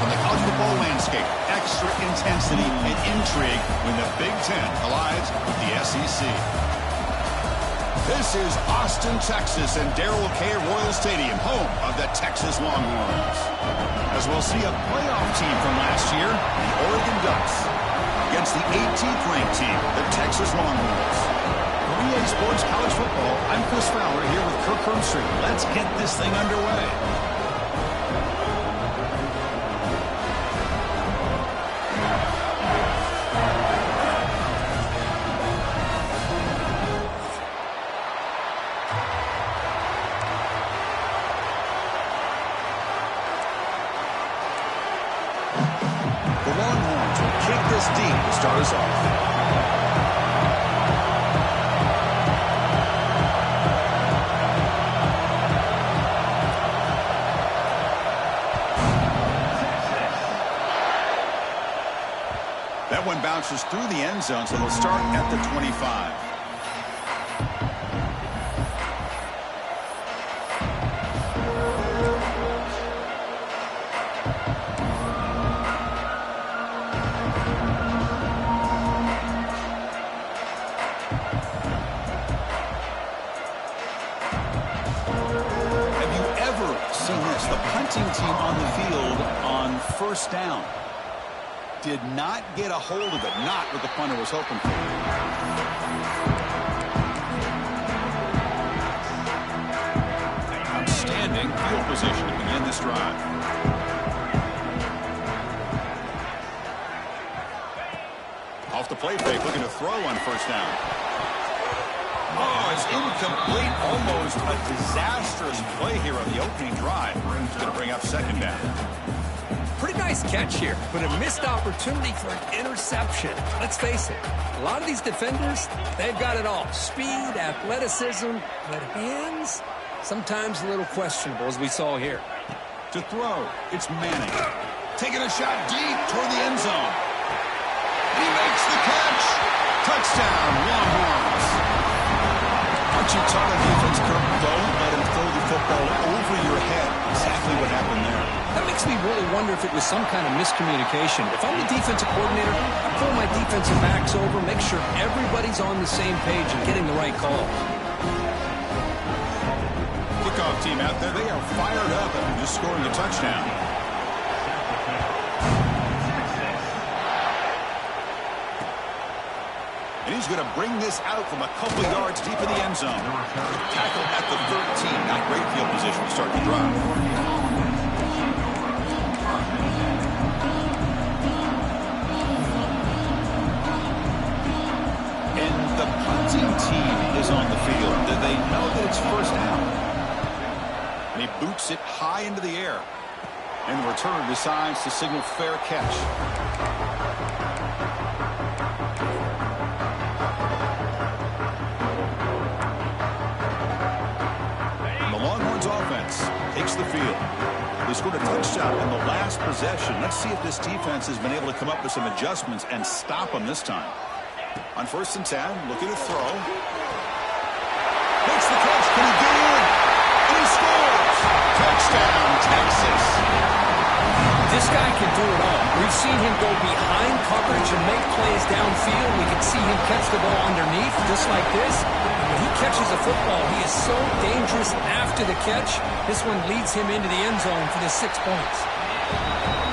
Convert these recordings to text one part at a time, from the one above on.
on the college football landscape. Extra intensity and intrigue when the Big Ten collides with the SEC. This is Austin, Texas, and Darrell K. Royal Stadium, home of the Texas Longhorns. As we'll see a playoff team from last year, the Oregon Ducks, against the 18th ranked team, the Texas Longhorns. For EA Sports College Football, I'm Chris Fowler here with Kirk Hermstreet. Let's get this thing underway. Deep to start us off. That one bounces through the end zone, so they'll start at the 25. Team on the field on first down. Did not get a hold of it. Not what the punter was hoping for. Outstanding field position to begin this drive. Off the play fake, looking to throw on first down. Oh, it's incomplete. Almost a disastrous play here on the opening drive. It's going to bring up second down. Pretty nice catch here, but a missed opportunity for an interception. Let's face it, a lot of these defenders, they've got it all. Speed, athleticism, but hands, sometimes a little questionable, as we saw here. To throw, it's Manning. Taking a shot deep toward the end zone. He makes the catch. Touchdown, Longhorns. Aren't you taught on defense, Kirk? Don't let him throw the football over your head. Exactly what happened there. That makes me really wonder if it was some kind of miscommunication. If I'm the defensive coordinator, I pull my defensive backs over, make sure everybody's on the same page and getting the right calls. Kickoff team out there, they are fired up after just scoring a touchdown. And he's going to bring this out from a couple yards deep in the end zone. Tackle at the 13. Not great field position to start the drive. And the punting team is on the field. Do they know that it's first down? And he boots it high into the air. And the returner decides to signal fair catch. Takes the field. They scored a touchdown on the last possession. Let's see if this defense has been able to come up with some adjustments and stop them this time. On 1st and 10, looking to throw. Makes the catch. Can he get in? And he scores. Touchdown, Texas. This guy can do it all. We've seen him go behind coverage and make plays downfield. We can see him catch the ball underneath, just like this. When he catches a football, he is so dangerous after the catch. This one leads him into the end zone for the 6 points.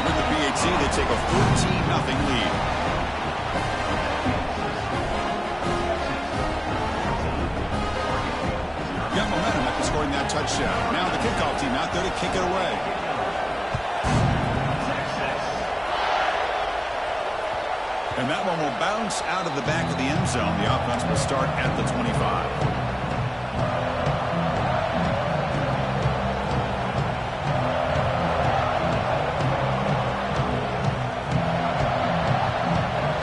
With the BHC, they take a 14-0 lead. Got momentum after scoring that touchdown. Now the kickoff team out there to kick it away. And that one will bounce out of the back of the end zone. The offense will start at the 25.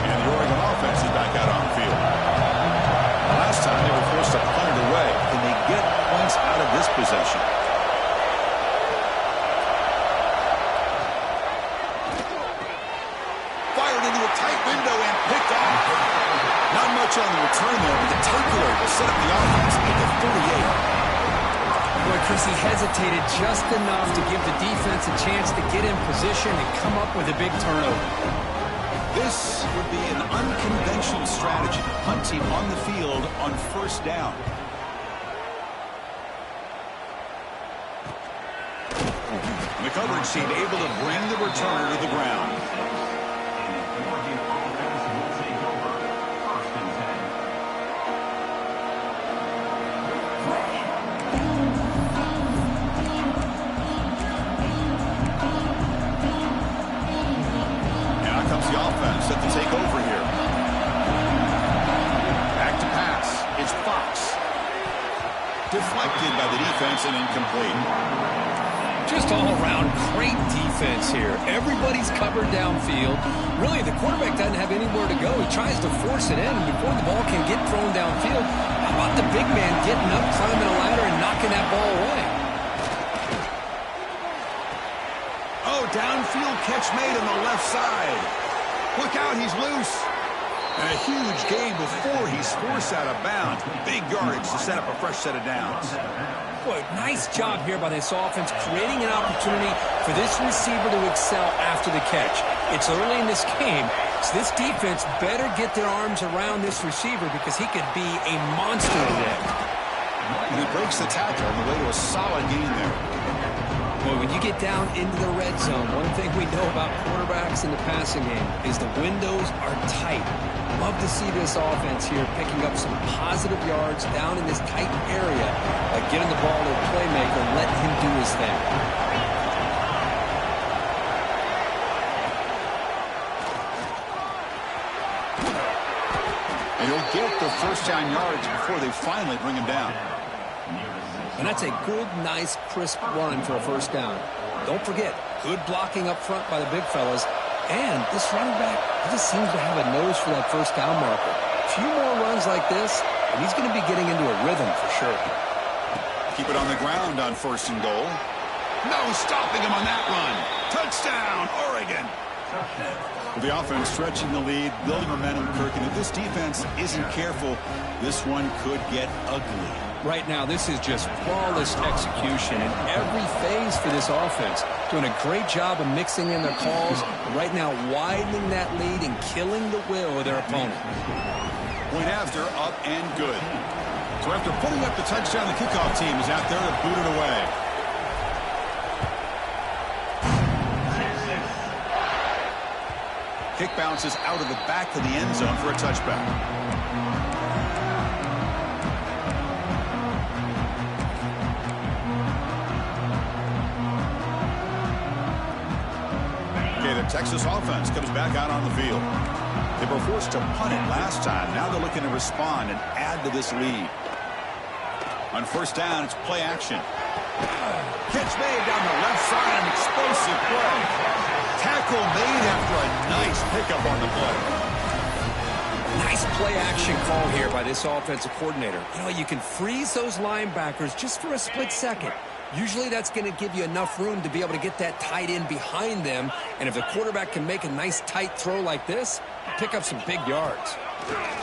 And the Oregon offense is back out on the field. Last time they were forced to punt it away. Can they get points out of this possession? On the return there, but the takeaway will set up the offense at the 38. Boy, Chris, he hesitated just enough to give the defense a chance to get in position and come up with a big turnover. This would be an unconventional strategy. Hunting on the field on first down. The coverage team able to bring the returner to the ground. Now comes the offense set to take over here. Back to pass. It's Fox. Deflected by the defense and incomplete. Just all-around great defense here. Everybody's covered downfield. Really, the quarterback doesn't have anywhere to go. He tries to force it in, and before the ball can get thrown downfield, how about the big man getting up, climbing a ladder, and knocking that ball away? Oh, downfield catch made on the left side. Look out, he's loose. And a huge gain before he's forced out of bounds. Big yardage to set up a fresh set of downs. Boy, nice job here by this offense, creating an opportunity for this receiver to excel after the catch. It's early in this game, so this defense better get their arms around this receiver because he could be a monster today. And he breaks the tackle on the way to a solid gain there. Boy, when you get down into the red zone, one thing we know about quarterbacks in the passing game is the windows are tight. Love to see this offense here picking up some positive yards down in this tight area by getting the ball to a playmaker and letting him do his thing. And he'll get the first down yards before they finally bring him down. And that's a good, nice, crisp run for a first down. Don't forget, good blocking up front by the big fellas. And this running back, he just seems to have a nose for that first down marker. A few more runs like this, and he's going to be getting into a rhythm for sure. Keep it on the ground on first and goal. No stopping him on that run. Touchdown, Oregon. With the offense stretching the lead, building momentum, Kirk, and if this defense isn't careful, this one could get ugly. Right now, this is just flawless execution in every phase for this offense. Doing a great job of mixing in their calls. Right now, widening that lead and killing the will of their opponent. Point after, up and good. So after putting up the touchdown, the kickoff team is out there to boot it away. Kick bounces out of the back of the end zone for a touchback. The Texas offense comes back out on the field. They were forced to punt it last time. Now they're looking to respond and add to this lead. On first down, it's play action. Catch made down the left side, an explosive play. Tackle made after a nice pickup on the play. Nice play action call here by this offensive coordinator. You know, you can freeze those linebackers just for a split second. Usually that's going to give you enough room to be able to get that tight end behind them. And if the quarterback can make a nice tight throw like this, pick up some big yards.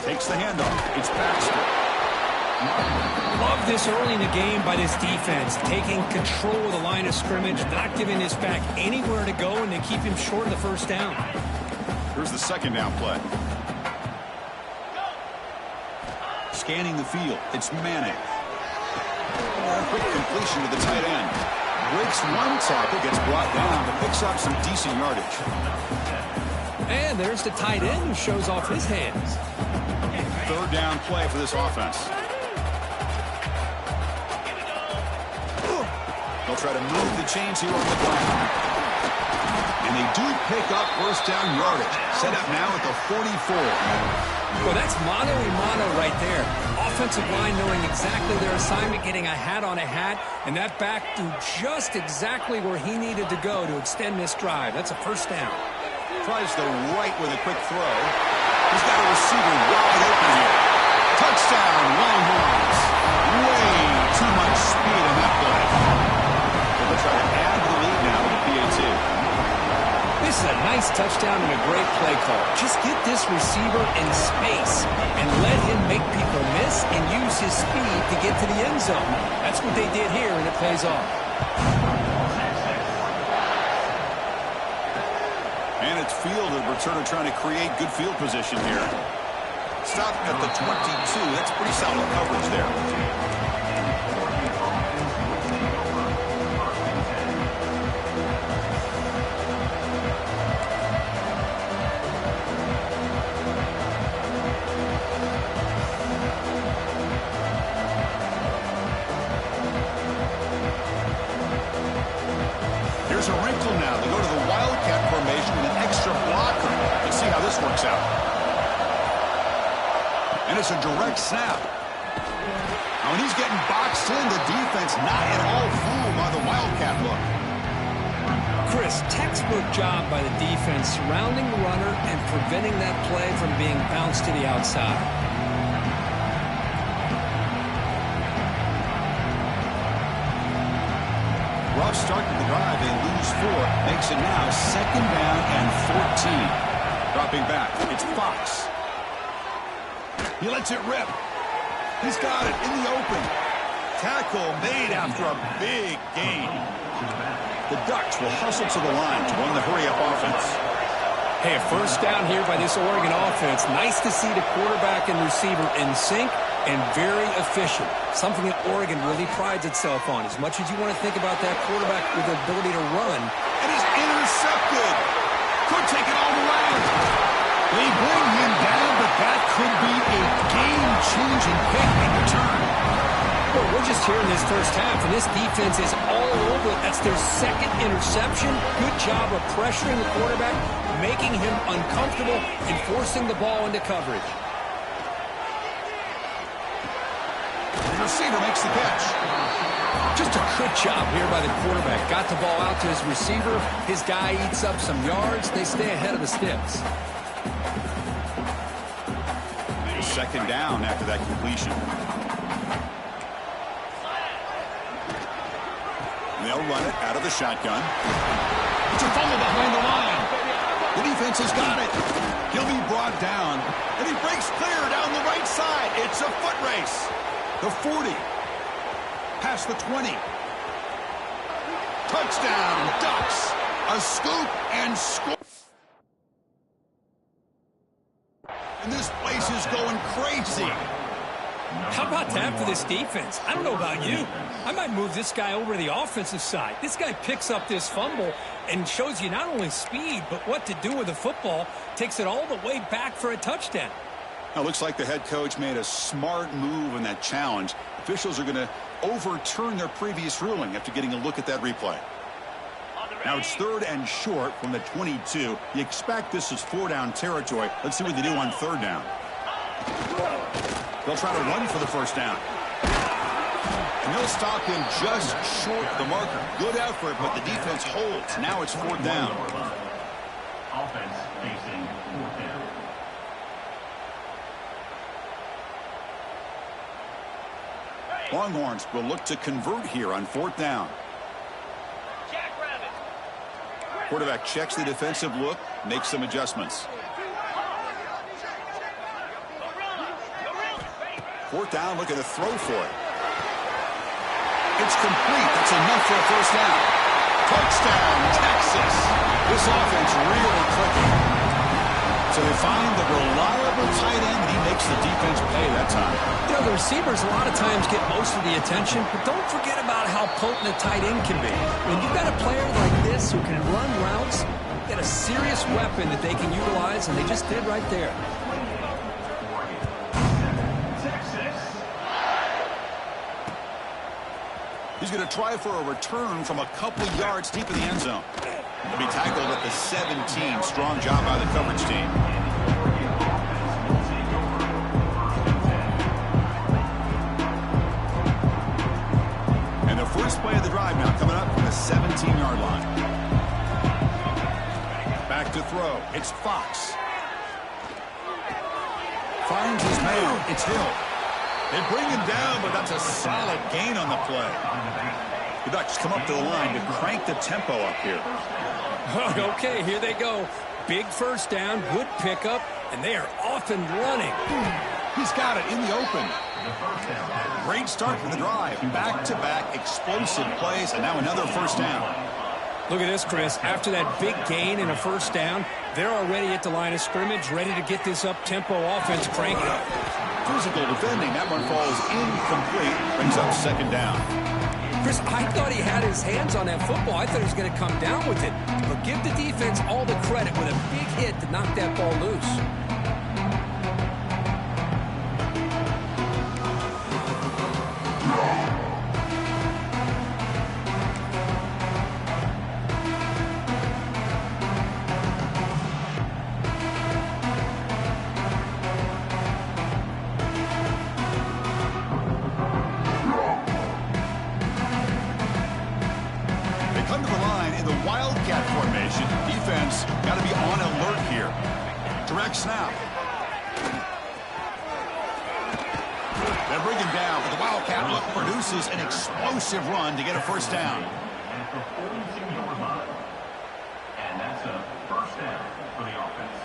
Takes the handoff. It's Baxter. Love this early in the game by this defense. Taking control of the line of scrimmage, not giving this back anywhere to go, and they keep him short of the first down. Here's the second down play. Scanning the field. It's Manning. Quick completion to the tight end. Breaks one tackle, gets brought down, but picks up some decent yardage. And there's the tight end who shows off his hands. Third down play for this offense. They'll try to move the chains here on the ground. And they do pick up first down yardage. Set up now at the 44. Well, that's mano-a-mano right there. Offensive line knowing exactly their assignment, getting a hat on a hat, and that back threw just exactly where he needed to go to extend this drive. That's a first down. Tries the right with a quick throw. He's got a receiver wide open here. Touchdown, Longhorns. Way too much speed in that play. They'll try to add to the lead now with the PAT. This This is a nice touchdown and a great play call. Just get this receiver in space and let him make people miss and use his speed to get to the end zone. That's what they did here, and it pays off. And it's fielded. Returner trying to create good field position here. Stop at the 22. That's pretty solid coverage there. Here's a wrinkle now. They go to the Wildcat formation with an extra blocker. Let's see how this works out. And it's a direct snap. Now, when he's getting boxed in, the defense not at all fooled by the Wildcat look. Chris, textbook job by the defense surrounding the runner and preventing that play from being bounced to the outside. Rough start to the drive. They lose 4. Makes it now 2nd down and 14. Dropping back. It's Fox. He lets it rip. He's got it in the open. Tackle made after a big gain. The Ducks will hustle to the line to run the hurry-up offense. Hey, a first down here by this Oregon offense. Nice to see the quarterback and receiver in sync and very efficient. Something that Oregon really prides itself on. As much as you want to think about that quarterback with the ability to run. And he's intercepted. Could take it all the way. They bring him down, but that could be a game-changing pick in return. Well, we're just here in this first half, and this defense is all over it. That's their 2nd interception. Good job of pressuring the quarterback, making him uncomfortable, and forcing the ball into coverage. The receiver makes the catch. Just a good job here by the quarterback. Got the ball out to his receiver. His guy eats up some yards. They stay ahead of the Sticks. 2nd down after that completion. They'll run it out of the shotgun. It's a fumble behind the line. The defense has got it. He'll be brought down, and he breaks clear down the right side. It's a foot race. The 40. Past the 20. Touchdown, Ducks. A scoop and score. And this place is going crazy. How about that for this defense? I don't know about you. I might move this guy over to the offensive side. This guy picks up this fumble and shows you not only speed, but what to do with the football. Takes it all the way back for a touchdown. Now, it looks like the head coach made a smart move in that challenge. Officials are going to overturn their previous ruling after getting a look at that replay. Now it's 3rd and short from the 22. You expect this is 4-down territory. Let's see what they do on 3rd down. They'll try to run for the first down. And they'll stop him just short of the marker. Good effort, but the defense holds. Now it's 4th down. Offense facing 4th down. Longhorns will look to convert here on 4th down. Quarterback checks the defensive look, makes some adjustments. 4th down, looking to throw for it. It's complete. That's enough for a first down. Touchdown, Texas. This offense really clicking. So they find the reliable tight end, and he makes the defense pay that time. You know, the receivers a lot of times get most of the attention, but don't forget about how potent a tight end can be. When you've got a player like this who can run routes, get a serious weapon that they can utilize, and they just did right there. He's going to try for a return from a couple yards deep in the end zone. He'll be tackled at the 17. Strong job by the coverage team. And the first play of the drive now coming up from the 17-yard line. Back to throw. It's Fox. Finds his man. It's Hill. They bring him down, but that's a solid gain on the play. The Ducks come up to the line to crank the tempo up here. Okay, here they go. Big first down, good pickup, and they are off and running. He's got it in the open. Great start to the drive. Back-to-back explosive plays, and now another first down. Look at this, Chris. After that big gain and a first down, they're already at the line of scrimmage, ready to get this up-tempo offense cranking. Physical defending. That one falls incomplete. Brings up second down. Chris, I thought he had his hands on that football. I thought he was going to come down with it. But give the defense all the credit with a big hit to knock that ball loose. Got to be on alert here. Direct snap. They're bringing down, but the Wildcat look produces an explosive run to get a first down. And that's a first down for the offense.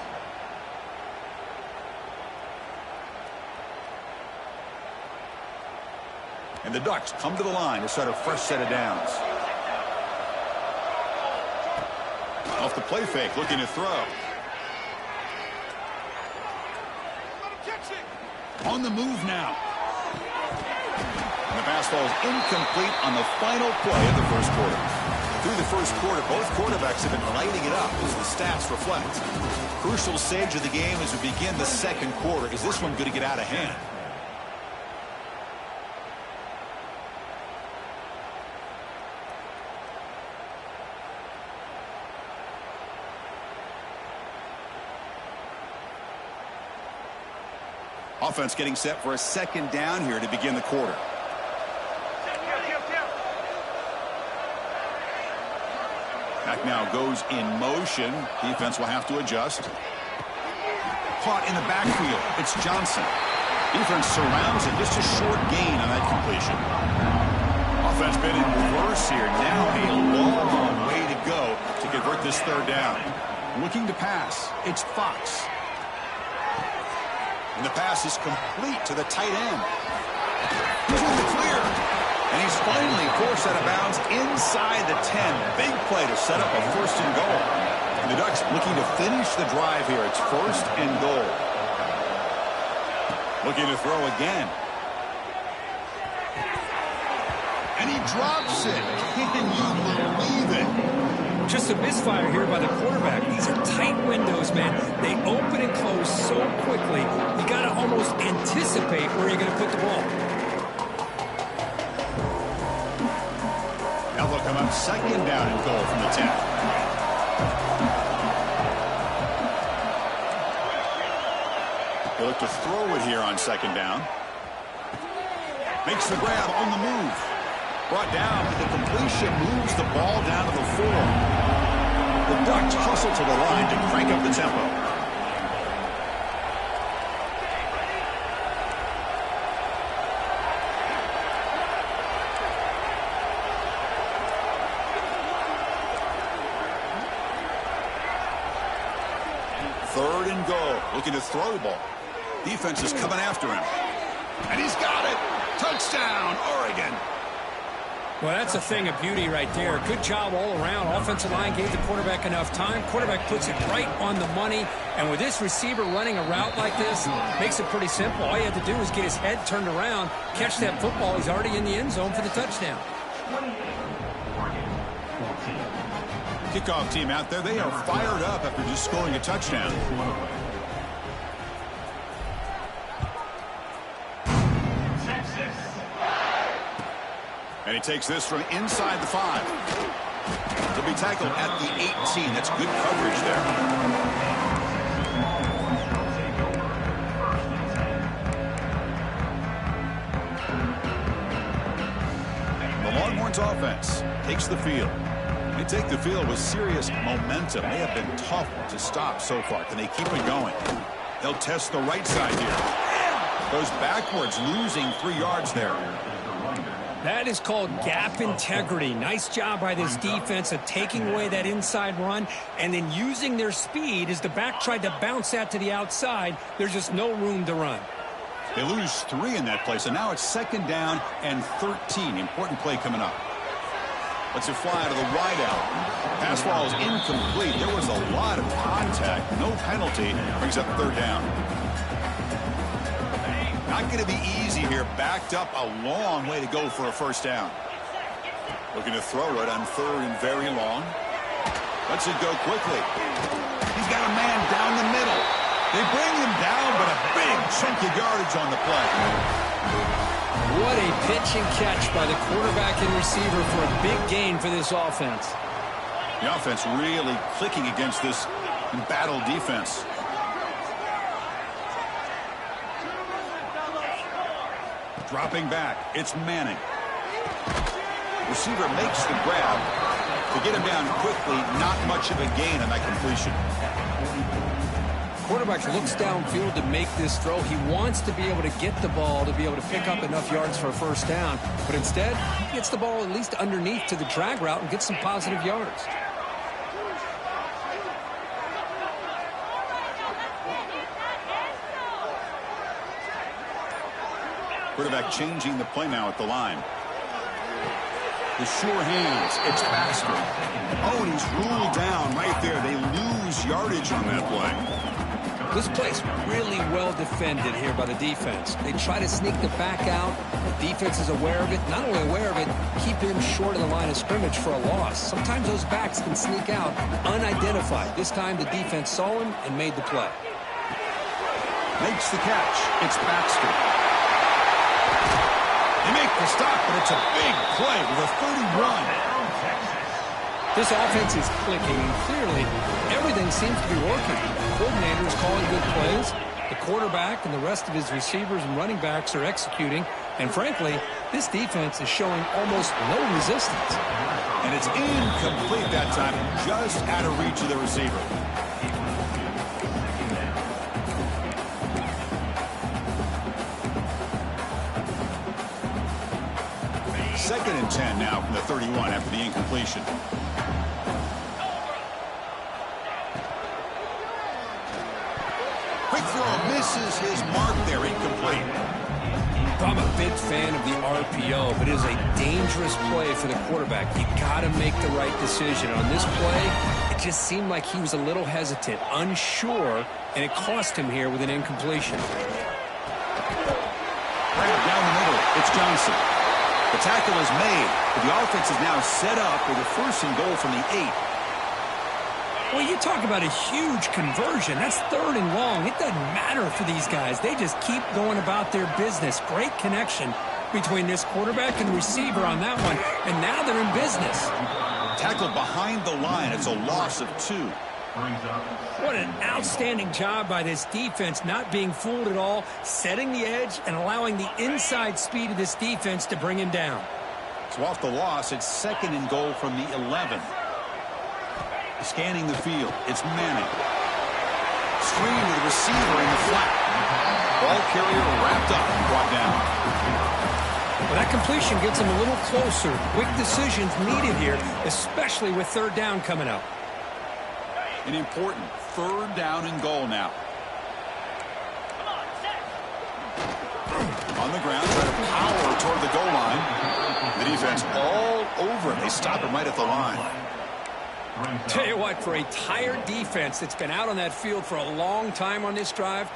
And the Ducks come to the line to start a fresh set of downs. Off the play fake, looking to throw. On the move now. And the pass falls incomplete on the final play of the first quarter. Through the first quarter, both quarterbacks have been lighting it up, as the stats reflect. Crucial stage of the game as we begin the second quarter. Is this one going to get out of hand? Offense getting set for a second down here to begin the quarter. Back now goes in motion. Defense will have to adjust. Caught in the backfield. It's Johnson. Defense surrounds it. Just a short gain on that completion. Offense been in reverse here. Now a long way to go to convert this third down. Looking to pass. It's Fox. And the pass is complete to the tight end. He's in the clear. And he's finally forced out of bounds inside the 10. Big play to set up a first and goal. And the Ducks looking to finish the drive here. It's first and goal. Looking to throw again. And he drops it. Can you believe it? Just a misfire here by the quarterback. These are tight windows, man. They open and close so quickly. You got to almost anticipate where you're going to put the ball. Now they'll come up second down and goal from the 10. They look to throw it here on second down. Makes the grab on the move. Brought down, but the completion moves the ball down to the 4. The Ducks hustle to the line to crank up the tempo. Third and goal. Looking to throw the ball. Defense is coming after him. And he's got it. Touchdown, Oregon. Well, that's a thing of beauty right there. Good job all around. Offensive line gave the quarterback enough time. Quarterback puts it right on the money. And with this receiver running a route like this, makes it pretty simple. All you have to do is get his head turned around, catch that football. He's already in the end zone for the touchdown. Kickoff team out there, they are fired up after just scoring a touchdown. And he takes this from inside the 5. He'll be tackled at the 18. That's good coverage there. The Longhorns offense takes the field. They take the field with serious momentum. They have been tough to stop so far. Can they keep it going? They'll test the right side here. Goes backwards, losing 3 yards there. That is called gap integrity. Nice job by this defense of taking away that inside run and then using their speed as the back tried to bounce that to the outside. There's just no room to run. They lose 3 in that play, so now it's 2nd down and 13. Important play coming up. Let's it fly to the wide out. Pass ball is incomplete. There was a lot of contact. No penalty. Brings up 3rd down. Not going to be easy here. Backed up a long way to go for a 1st down. Looking to throw it on 3rd and very long. Lets it go quickly. He's got a man down the middle. They bring him down, but a big chunk of yardage on the play. What a pitch and catch by the quarterback and receiver for a big gain for this offense. The offense really clicking against this embattled defense. Dropping back, it's Manning. Receiver makes the grab. To get him down quickly, not much of a gain on that completion. Quarterback looks downfield to make this throw. He wants to be able to get the ball to be able to pick up enough yards for a 1st down. But instead, he gets the ball at least underneath to the drag route and gets some positive yards. Quarterback changing the play now at the line. The sure hands. It's Baxter. Oh, and he's ruled down right there. They lose yardage on that play. This play's really well defended here by the defense. They try to sneak the back out. The defense is aware of it. Not only aware of it, keep him short of the line of scrimmage for a loss. Sometimes those backs can sneak out unidentified. This time the defense saw him and made the play. Makes the catch. It's Baxter. They make the stop, but it's a big play with a 31. This offense is clicking, and clearly everything seems to be working. The coordinator is calling good plays. The quarterback and the rest of his receivers and running backs are executing. And frankly, this defense is showing almost no resistance. And it's incomplete that time, just out of reach of the receiver. Second and 10 now from the 31 after the incompletion. Quick throw misses his mark there, incomplete. I'm a big fan of the RPO, but it is a dangerous play for the quarterback. You got to make the right decision. On this play, it just seemed like he was a little hesitant, unsure, and it cost him here with an incompletion. Right down the middle, it's Johnson. The tackle is made, but the offense is now set up with a 1st and goal from the 8. Well, you talk about a huge conversion. That's 3rd and long. It doesn't matter for these guys. They just keep going about their business. Great connection between this quarterback and receiver on that one, and now they're in business. Tackled behind the line. It's a loss of 2. What an outstanding job by this defense, not being fooled at all, setting the edge and allowing the inside speed of this defense to bring him down. So off the loss, it's 2nd and goal from the 11. Scanning the field, it's Manning. Screen to the receiver in the flat. Ball carrier wrapped up and brought down. Well, that completion gets him a little closer. Quick decisions needed here, especially with 3rd down coming up. An important 3rd down and goal now. On the ground, trying to power toward the goal line. The defense all over him. They stop him right at the line. Tell you what, for a tired defense that's been out on that field for a long time on this drive,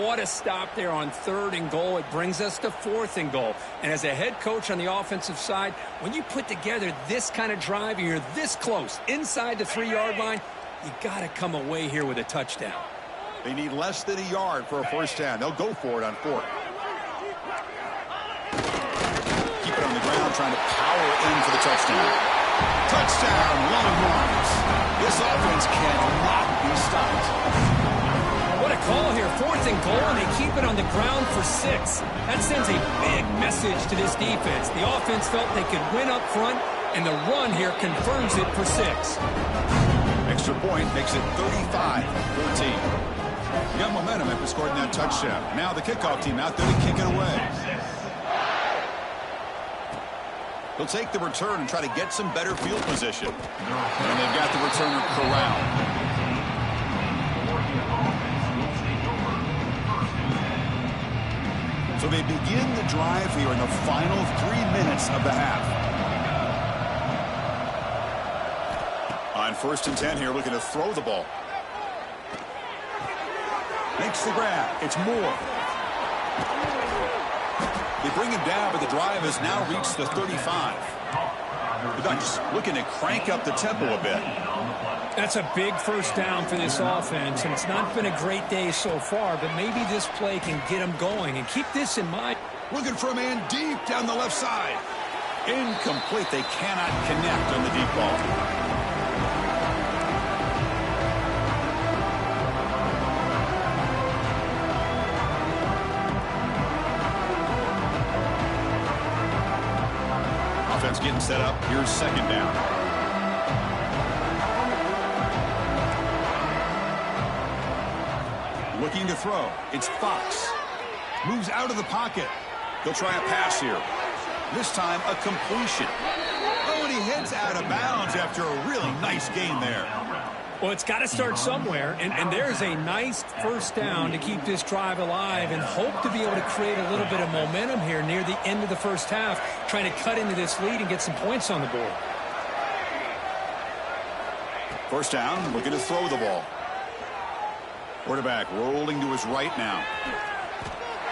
what a stop there on 3rd and goal. It brings us to 4th and goal. And as a head coach on the offensive side, when you put together this kind of drive and you're this close inside the 3-yard line, you got to come away here with a touchdown. They need less than a yard for a 1st down. They'll go for it on 4th. Keep it on the ground, trying to power in for the touchdown. Touchdown, Longhorns. This offense cannot be stopped. What a call here. 4th and goal, and they keep it on the ground for 6. That sends a big message to this defense. The offense felt they could win up front, and the run here confirms it for 6. Extra point makes it 35-14. You got momentum after scoring that touchdown. Now the kickoff team out there to kick it away. He'll take the return and try to get some better field position. And they've got the returner corralled. So they begin the drive here in the final 3 minutes of the half. On 1st and 10 here, looking to throw the ball. Makes the grab. It's Moore. They bring him down, but the drive has now reached the 35. The Ducks looking to crank up the tempo a bit. That's a big first down for this offense, and it's not been a great day so far, but maybe this play can get them going. And keep this in mind. Looking for a man deep down the left side. Incomplete. They cannot connect on the deep ball. Offense getting set up. Here's 2nd down. Looking to throw. It's Fox. Moves out of the pocket. They'll try a pass here. This time a completion. Oh, and he heads out of bounds after a really nice gain there. Well, it's got to start somewhere, and there's a nice first down to keep this drive alive and hope to be able to create a little bit of momentum here near the end of the first half, trying to cut into this lead and get some points on the board. First down, looking to throw the ball. Quarterback rolling to his right now.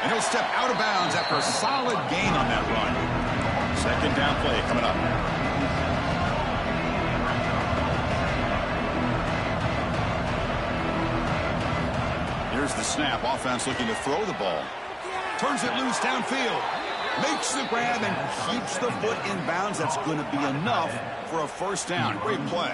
And he'll step out of bounds after a solid gain on that run. 2nd down play coming up. Here's the snap. Offense looking to throw the ball. Turns it loose downfield. Makes the grab and keeps the foot in bounds. That's going to be enough for a first down. Great play.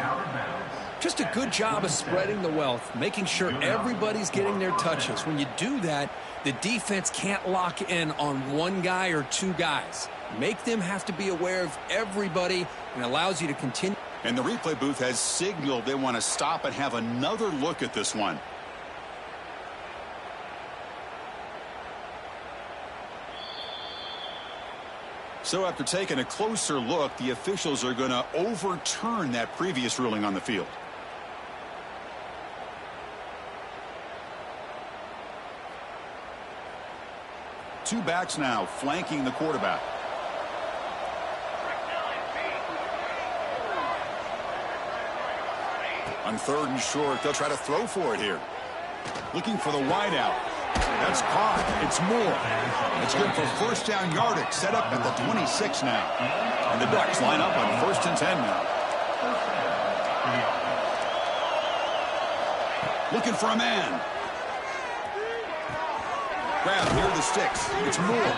Just a good job of spreading the wealth, making sure everybody's getting their touches. When you do that, the defense can't lock in on one guy or two guys. Make them have to be aware of everybody and allows you to continue. And the replay booth has signaled they want to stop and have another look at this one. So after taking a closer look, the officials are going to overturn that previous ruling on the field. Two backs now flanking the quarterback. On 3rd and short, they'll try to throw for it here. Looking for the wide out. That's caught. It's Moore. It's good for first down yardage. Set up at the 26 now. And the Ducks line up on 1st and 10 now. Looking for a man. Grab near the sticks. It's Moore.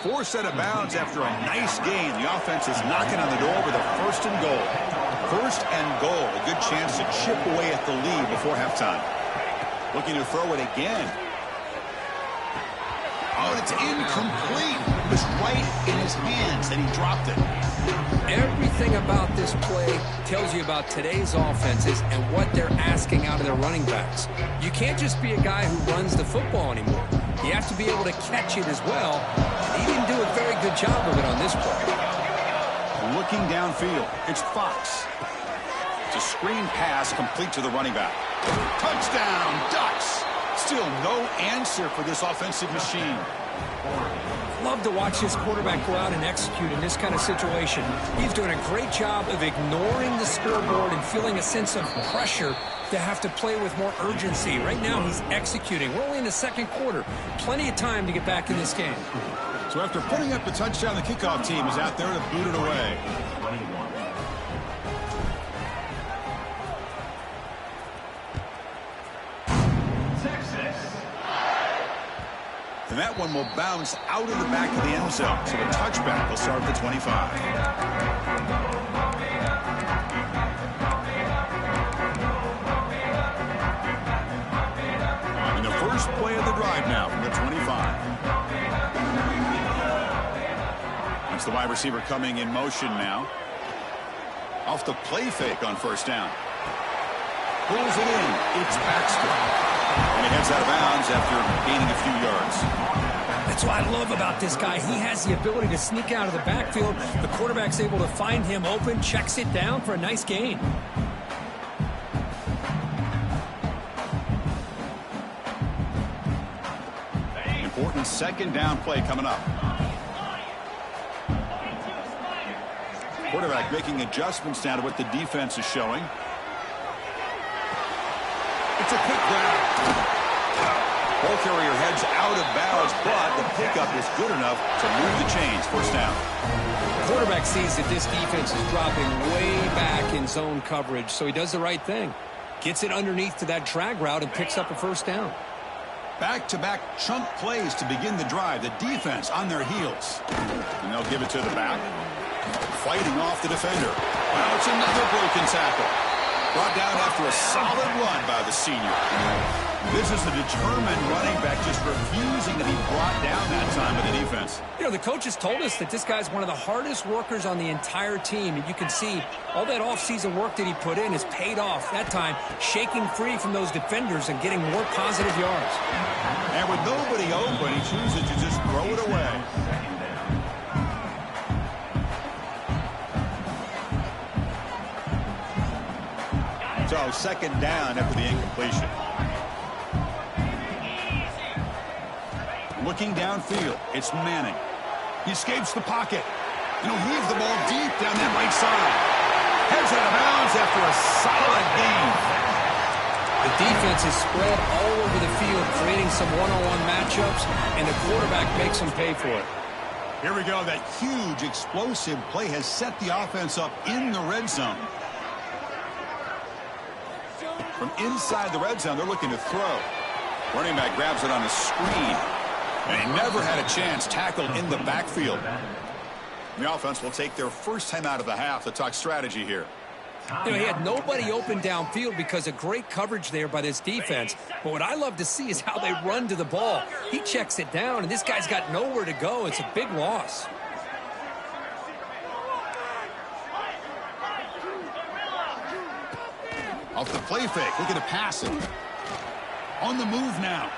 4 set of bounds after a nice gain. The offense is knocking on the door with a 1st and goal. 1st and goal. A good chance to chip away at the lead before halftime. Looking to throw it again. Oh, it's incomplete. It was right in his hands, and he dropped it. Everything about this play tells you about today's offenses and what they're asking out of their running backs. You can't just be a guy who runs the football anymore. You have to be able to catch it as well. And he didn't do a very good job of it on this play. Looking downfield, it's Fox. It's a screen pass complete to the running back. Touchdown, Ducks! Still no answer for this offensive machine. Love to watch this quarterback go out and execute in this kind of situation. He's doing a great job of ignoring the scoreboard and feeling a sense of pressure to have to play with more urgency. Right now, he's executing. We're only in the 2nd quarter. Plenty of time to get back in this game. So after putting up the touchdown, the kickoff team is out there to boot it away. And that one will bounce out of the back of the end zone. So a touchback will start at the 25. And the first play of the drive now from the 25. That's the wide receiver coming in motion now. Off the play fake on 1st down. Pulls it in. It's Baxter. And he heads out of bounds after gaining a few yards. That's what I love about this guy. He has the ability to sneak out of the backfield. The quarterback's able to find him open, checks it down for a nice gain. Important second down play coming up. Quarterback making adjustments now to what the defense is showing. It's a quick grab. Ball carrier heads out of bounds, but the pickup is good enough to move the chains. First down. Quarterback sees that this defense is dropping way back in zone coverage, so he does the right thing. Gets it underneath to that drag route and picks up a first down. Back-to-back chunk plays to begin the drive. The defense on their heels. And they'll give it to the back. Fighting off the defender. Now it's another broken tackle. Brought down after a solid run by the senior. This is a determined running back just refusing to be brought down that time by the defense. You know, the coaches told us that this guy's one of the hardest workers on the entire team. And you can see all that offseason work that he put in has paid off. That time, shaking free from those defenders and getting more positive yards. And with nobody open, he chooses to just throw it away. So, second down after the incompletion. Looking downfield, it's Manning. He escapes the pocket. And he'll heave the ball deep down that right side. Heads out of bounds after a solid gain. The defense is spread all over the field, creating some one-on-one matchups, and the quarterback makes them pay for it. Here we go. That huge, explosive play has set the offense up in the red zone. From inside the red zone, they're looking to throw. Running back grabs it on a screen. And he never had a chance tackled in the backfield. The offense will take their first time out of the half to talk strategy here. You know, he had nobody open downfield because of great coverage there by this defense. But what I love to see is how they run to the ball. He checks it down, and this guy's got nowhere to go. It's a big loss. Off the play fake, looking to pass it. On the move now.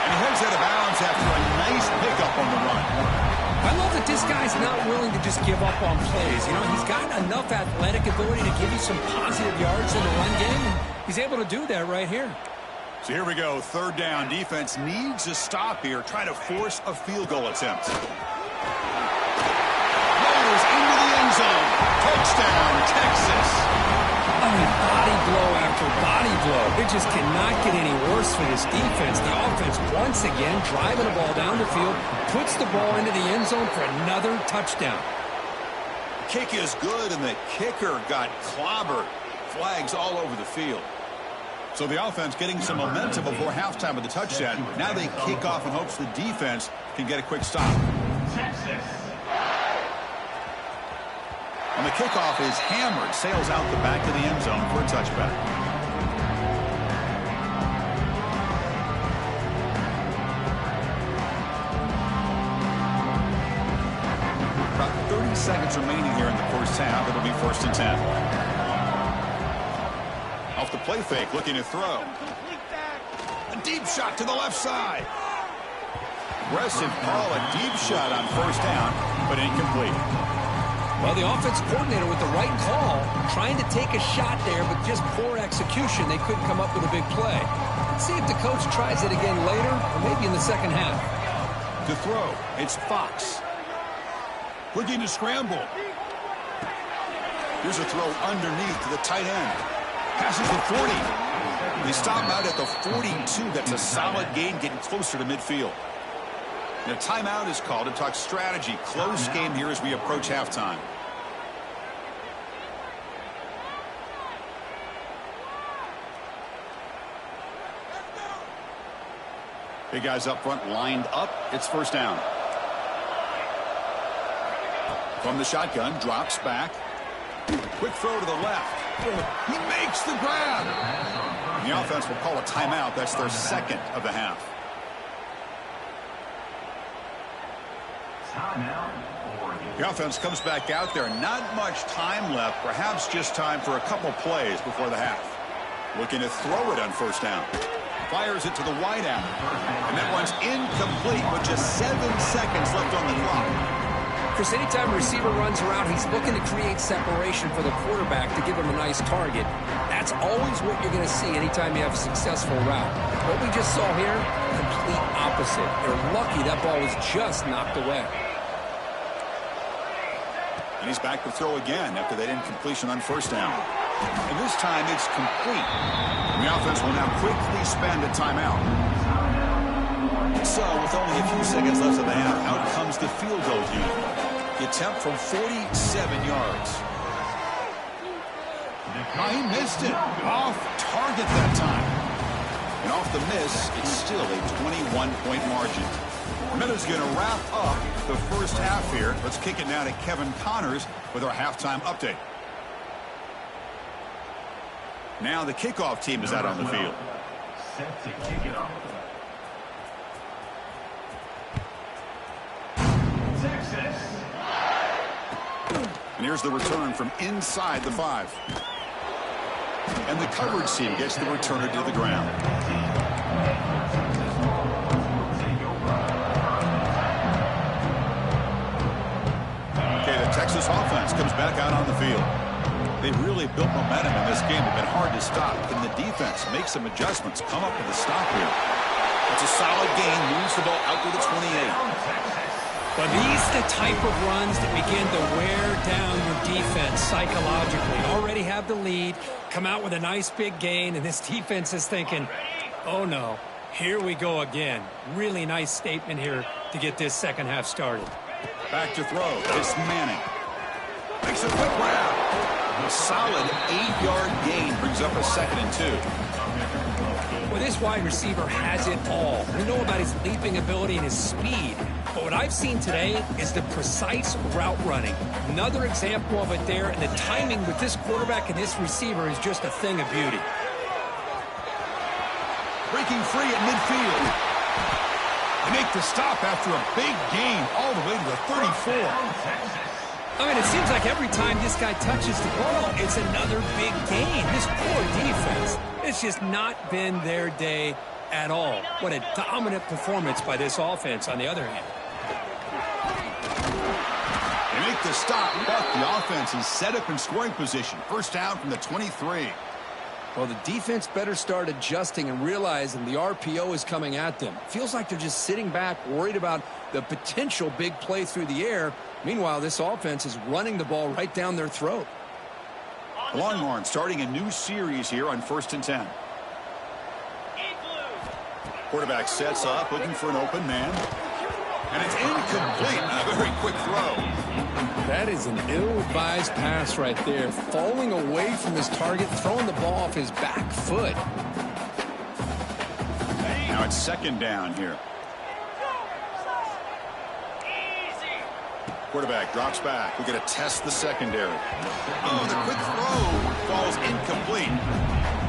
And he heads out of bounds after a nice pickup on the run. I love that this guy's not willing to just give up on plays. You know, he's got enough athletic ability to give you some positive yards in the run game, and he's able to do that right here. So here we go, third down. Defense needs a stop here, try to force a field goal attempt. Into the end zone. Touchdown, Texas. I mean, body blow after body blow. It just cannot get any worse for this defense. The offense, once again, driving the ball down the field, puts the ball into the end zone for another touchdown. Kick is good, and the kicker got clobbered. Flags all over the field. So the offense getting some momentum before halftime with the touchdown. Now they kick off in hopes the defense can get a quick stop. Texas. And the kickoff is hammered, sails out the back of the end zone for a touchback. About 30 seconds remaining here in the first half. It'll be 1st and 10. Off the play fake, looking to throw. A deep shot to the left side. Aggressive call, a deep shot on 1st down, but incomplete. Well, the offense coordinator with the right call, trying to take a shot there, but just poor execution. They couldn't come up with a big play. Let's see if the coach tries it again later, or maybe in the second half. To throw, it's Fox. Looking to scramble. Here's a throw underneath to the tight end. Passes the 40. They stop him out at the 42. That's a solid gain, getting closer to midfield. And a timeout is called to talk strategy. Close game here as we approach halftime. Big guys up front lined up. It's 1st down. From the shotgun, drops back. Quick throw to the left. He makes the grab. The offense will call a timeout. That's their second of the half. The offense comes back out there. Not much time left. Perhaps just time for a couple plays before the half. Looking to throw it on 1st down. Fires it to the wideout. And that one's incomplete with just 7 seconds left on the clock. Chris, anytime a receiver runs around, he's looking to create separation for the quarterback to give him a nice target. That's always what you're going to see anytime you have a successful route. What we just saw here, complete opposite. They're lucky that ball was just knocked away. And he's back to throw again after that incompletion on first down. And this time it's complete. And the offense will now quickly spend a timeout. So with only a few seconds left of the half, out comes the field goal unit. The attempt from 47 yards. He missed it. Off target that time. And off the miss, it's still a 21-point margin. Minuta's going to wrap up the first half here. Let's kick it now to Kevin Connors with our halftime update. Now the kickoff team is out on the field. Set to kick it off. Texas. And here's the return from inside the 5. And the coverage team gets the returner to the ground. Okay, the Texas offense comes back out on the field. They've really built momentum in this game. They've been hard to stop. Can the defense make some adjustments, come up with a stop here? It's a solid gain, moves the ball out to the 28. But these are the type of runs that begin to wear down your defense psychologically. Already have the lead, come out with a nice big gain, and this defense is thinking, oh no, here we go again. Really nice statement here to get this second half started. Back to throw. It's Manning. Makes a quick grab. A solid 8-yard gain brings up a 2nd and 2. Well, this wide receiver has it all. We know about his leaping ability and his speed. But what I've seen today is the precise route running. Another example of it there, and the timing with this quarterback and this receiver is just a thing of beauty. Breaking free at midfield. They make the stop after a big gain all the way to the 34. I mean, it seems like every time this guy touches the ball, it's another big gain. This poor defense, it's just not been their day at all. What a dominant performance by this offense on the other hand. They make the stop, but the offense is set up in scoring position. First down from the 23. Well, the defense better start adjusting and realizing the RPO is coming at them. Feels like they're just sitting back, worried about the potential big play through the air. Meanwhile, this offense is running the ball right down their throat. Longhorns starting a new series here on 1st and 10. Quarterback sets up, looking for an open man. And it's incomplete. A very quick throw. That is an ill-advised pass right there. Falling away from his target, throwing the ball off his back foot. Now it's 2nd down here. Quarterback drops back. We're going to test the secondary. Oh, the quick throw falls incomplete.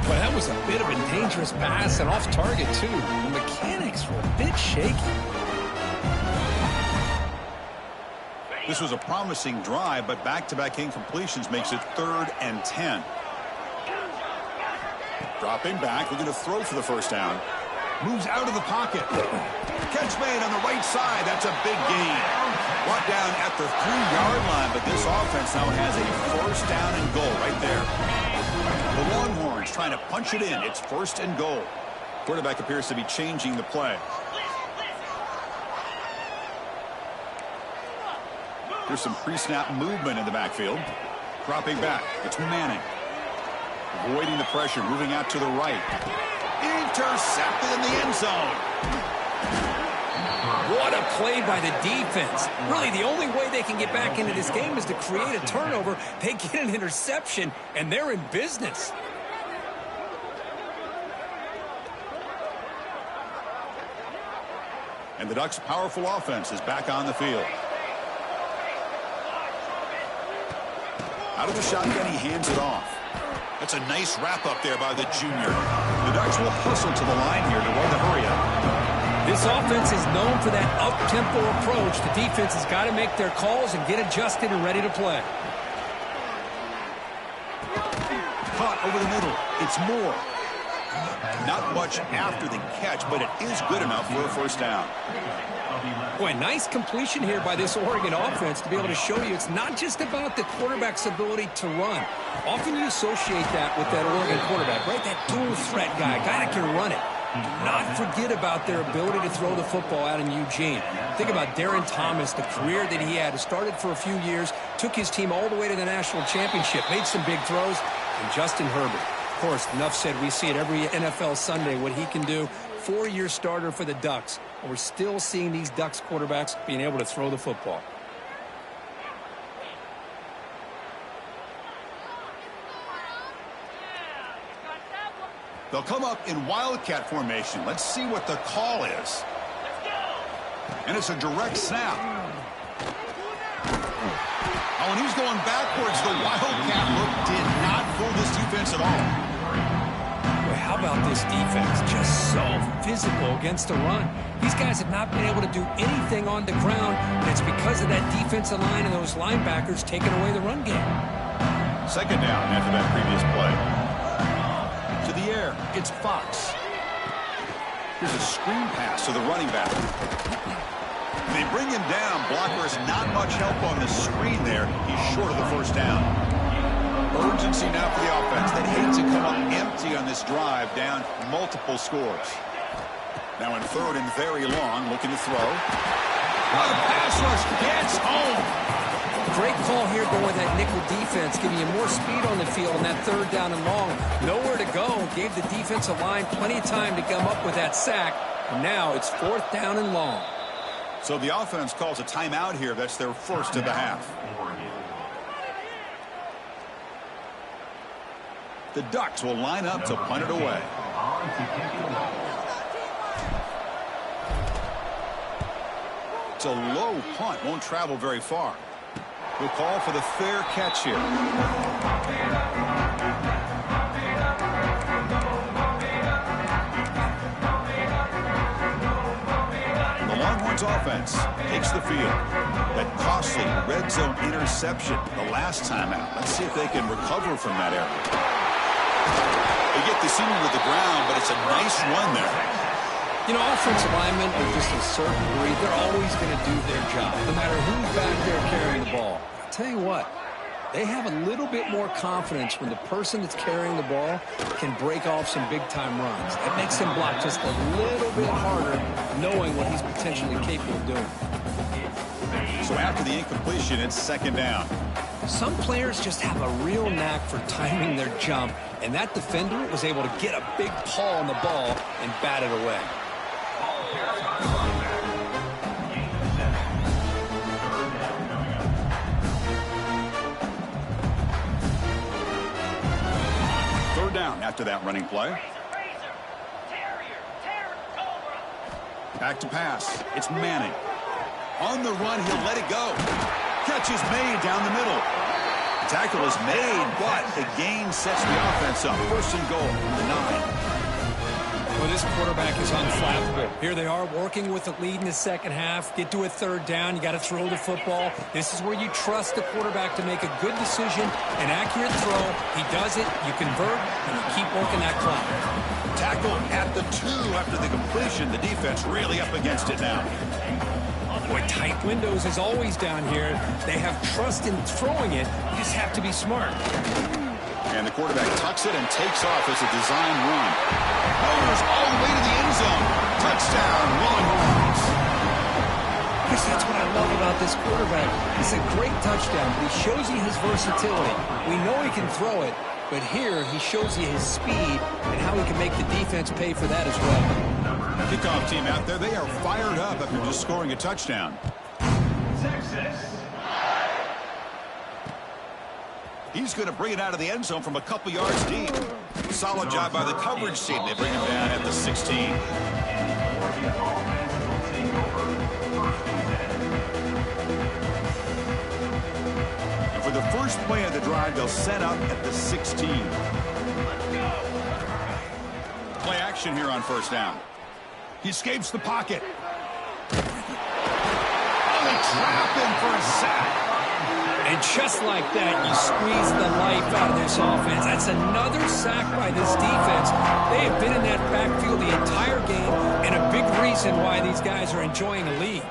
Well, that was a bit of a dangerous pass and off target, too. The mechanics were a bit shaky. This was a promising drive, but back-to-back incompletions makes it 3rd and 10. Dropping back, looking to throw for the first down. Moves out of the pocket. Catch made on the right side. That's a big gain. Brought down at the 3-yard line, but this offense now has a first down and goal right there. The Longhorns trying to punch it in. It's 1st and goal. Quarterback appears to be changing the play. There's some pre-snap movement in the backfield. Dropping back. It's Manning. Avoiding the pressure. Moving out to the right. Intercepted in the end zone. What a play by the defense. Really, the only way they can get back into this game is to create a turnover. They get an interception, and they're in business. And the Ducks' powerful offense is back on the field. Out of the shotgun, he hands it off. That's a nice wrap-up there by the junior. The Ducks will hustle to the line here to run the hurry-up. This offense is known for that up-tempo approach. The defense has got to make their calls and get adjusted and ready to play. Caught over the middle. It's Moore. Not much after the catch, but it is good enough for a first down. Boy, nice completion here by this Oregon offense to be able to show you it's not just about the quarterback's ability to run. Often you associate that with that Oregon quarterback, right? That dual threat guy that can run it. Do not forget about their ability to throw the football out in Eugene. Think about Darren Thomas, the career that he had. Started for a few years, took his team all the way to the national championship, made some big throws, and Justin Herbert. Of course, enough said, we see it every NFL Sunday what he can do. 4-year starter for the Ducks. And we're still seeing these Ducks quarterbacks being able to throw the football. They'll come up in Wildcat formation. Let's see what the call is. And it's a direct snap. Oh, and he's going backwards. The Wildcat look did not fool this defense at all. Boy, how about this defense? Just so physical against the run. These guys have not been able to do anything on the ground, and it's because of that defensive line and those linebackers taking away the run game. Second down after that previous play. To the air, it's Fox. Here's a screen pass to the running back. They bring him down. Blockers not much help on the screen there. He's short of the first down. Urgency now for the offense. They'd hate to come up empty on this drive, down multiple scores. Now in third and very long, looking to throw. Oh, the pass rush gets home. Great call here going with that nickel defense, giving you more speed on the field on that third down and long. Nowhere to go. Gave the defensive line plenty of time to come up with that sack. And now it's fourth down and long. So the offense calls a timeout here. That's their first of the half. The Ducks will line up to punt it away. It's a low punt. Won't travel very far. We'll call for the fair catch here. The Longhorns offense takes the field. That costly red zone interception the last time out. Let's see if they can recover from that error. They get the senior to the ground, but it's a nice run there. You know, offensive linemen are just a certain breed. They're always going to do their job, no matter who's back there carrying the ball. I'll tell you what, they have a little bit more confidence when the person that's carrying the ball can break off some big-time runs. That makes them block just a little bit harder, knowing what he's potentially capable of doing. So after the incompletion, it's second down. Some players just have a real knack for timing their jump, and that defender was able to get a big paw on the ball and bat it away. Third down after that running play. Back to pass. It's Manning. On the run, he'll let it go. Catch is made down the middle. The tackle is made, but the gain sets the offense up. First and goal from the 9. Well, this quarterback is unflappable. Here they are working with the lead in the second half. Get to a third down. You got to throw the football. This is where you trust the quarterback to make a good decision, an accurate throw. He does it. You convert, and you keep working that clock. Tackle at the 2 after the completion. The defense really up against it now. Boy, tight windows is always down here. They have trust in throwing it. You just have to be smart. And the quarterback tucks it and takes off as a design run. Motors all the way to the end zone. Touchdown, Longhorns. I guess that's what I love about this quarterback. It's a great touchdown, but he shows you his versatility. We know he can throw it, but here he shows you his speed and how he can make the defense pay for that as well. Kickoff team out there, they are fired up after just scoring a touchdown. He's going to bring it out of the end zone from a couple yards deep. Solid job by the coverage team. They bring him down at the 16. And for the first play of the drive, they'll set up at the 16. Play action here on first down. He escapes the pocket. Oh, they trap him for a sack. And just like that, you squeeze the life out of this offense. That's another sack by this defense. They have been in that backfield the entire game, and a big reason why these guys are enjoying a lead.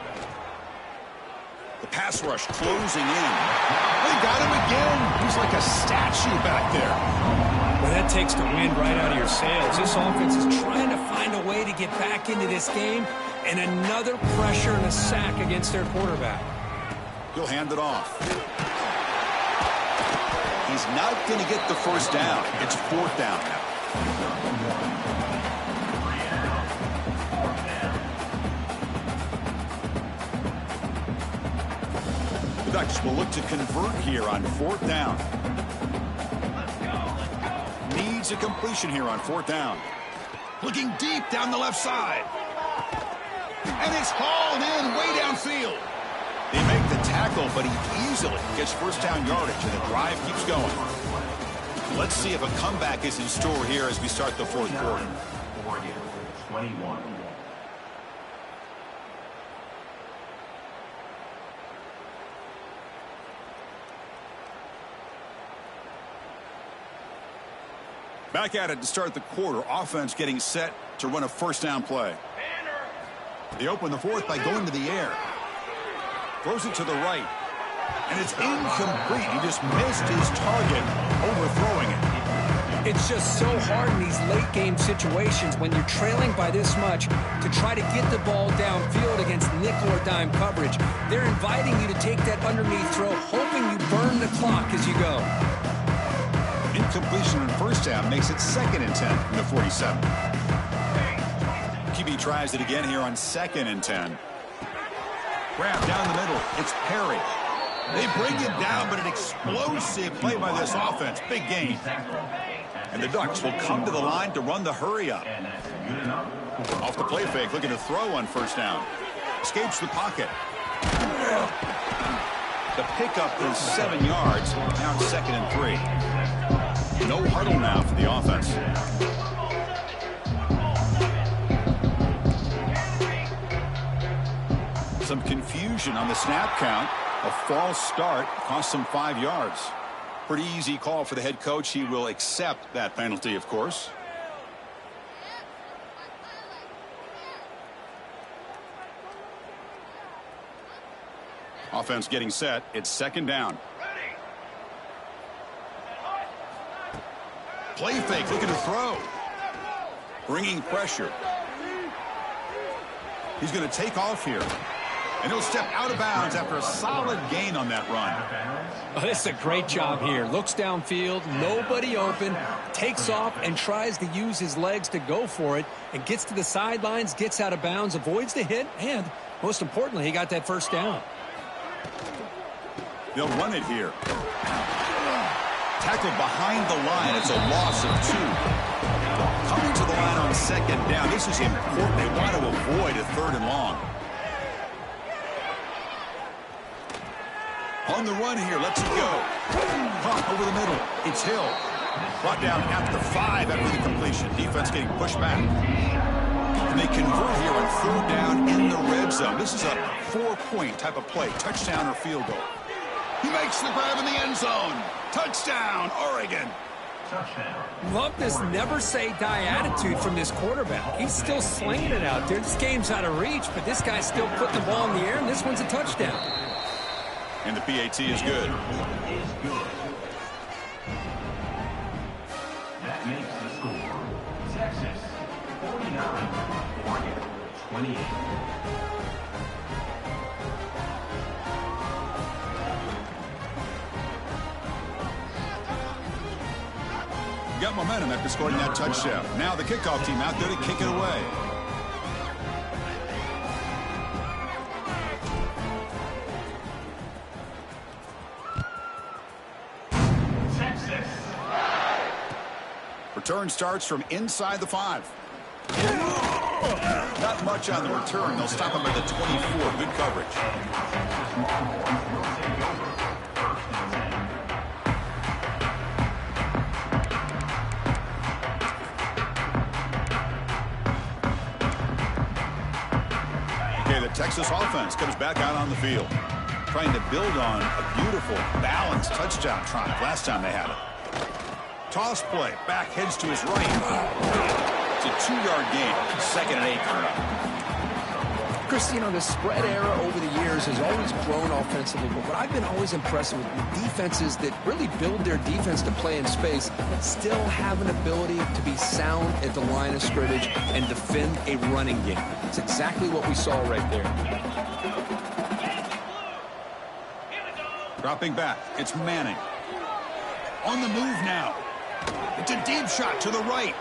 The pass rush closing in. They got him again. He's like a statue back there. Well, that takes the wind right out of your sails. This offense is trying to find a way to get back into this game, and another pressure and a sack against their quarterback. He'll hand it off. He's not going to get the first down. It's 4th down now. The Ducks will look to convert here on 4th down. Needs a completion here on 4th down. Looking deep down the left side. And it's hauled in way downfield. They make the tackle, but he easily gets first down yardage, and the drive keeps going. Let's see if a comeback is in store here as we start the 4th quarter. Oregon, 21. Back at it to start the quarter. Offense getting set to run a first down play. They open the 4th by going to the air. Throws it to the right. And it's incomplete. He just missed his target, overthrowing it. It's just so hard in these late game situations when you're trailing by this much to try to get the ball downfield against nickel or dime coverage. They're inviting you to take that underneath throw, hoping you burn the clock as you go. Incompletion on first down makes it 2nd and 10 from the 47. QB tries it again here on 2nd and 10. Grab down the middle. It's Perry. They bring it down, but an explosive play by this offense. Big gain. And the Ducks will come to the line to run the hurry up. Off the play fake, looking to throw on first down. Escapes the pocket. The pickup is 7 yards. Now it's 2nd and 3. No huddle now for the offense. Some confusion on the snap count. A false start cost him 5 yards. Pretty easy call for the head coach. He will accept that penalty, of course. Offense getting set. It's 2nd down. Play fake, looking to throw. Bringing pressure. He's going to take off here. And he'll step out of bounds after a solid gain on that run. Oh, this is a great job here. Looks downfield, nobody open, takes off and tries to use his legs to go for it, and gets to the sidelines, gets out of bounds, avoids the hit, and most importantly, he got that first down. They'll run it here. Tackled behind the line. It's a loss of 2. Coming to the line on 2nd down. This is important. They want to avoid a 3rd and long. On the run here, lets it go. Pump over the middle. It's Hill. Brought down at the 5 after the completion. Defense getting pushed back. And they convert here on 3rd down in the red zone. This is a 4-point type of play. Touchdown or field goal. He makes the grab in the end zone. Touchdown, Oregon. Touchdown. Love this never say die attitude from this quarterback. He's still slinging it out there. This game's out of reach, but this guy's still putting the ball in the air, and this one's a touchdown. And the PAT is good. That makes the score Texas 49, Oregon 28. Got momentum after scoring that touchdown. Now the kickoff team out there to kick it away. Texas. Return starts from inside the 5. Not much on the return. They'll stop him at the 24. Good coverage. Okay, the Texas offense comes back out on the field. trying to build on a beautiful, balanced touchdown triumph last time they had it. Toss play. Back heads to his right. It's a 2-yard gain. 2nd and 8 coming up. Chris, you know, the spread era over the years has always grown offensively, but what I've been always impressed with defenses that really build their defense to play in space still have an ability to be sound at the line of scrimmage and defend a running game. It's exactly what we saw right there. Dropping back. It's Manning. On the move now. It's a deep shot to the right.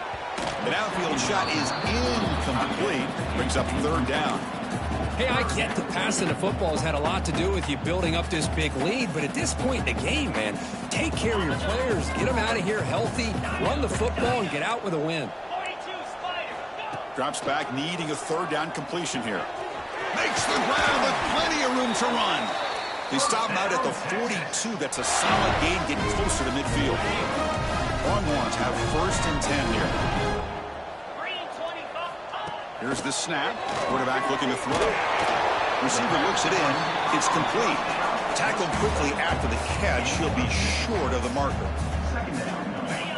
An outfield shot is incomplete. Brings up 3rd down. Hey, I get the passing of football has had a lot to do with you building up this big lead, but at this point in the game, man, take care of your players, get them out of here healthy, run the football, and get out with a win. Drops back, needing a 3rd down completion here. Makes the ground with plenty of room to run. They stop him out at the 42. That's a solid gain, getting closer to midfield. Longhorns have 1st and 10 here. Here's the snap. Quarterback looking to throw. Receiver looks it in. It's complete. Tackled quickly after the catch. He'll be short of the marker.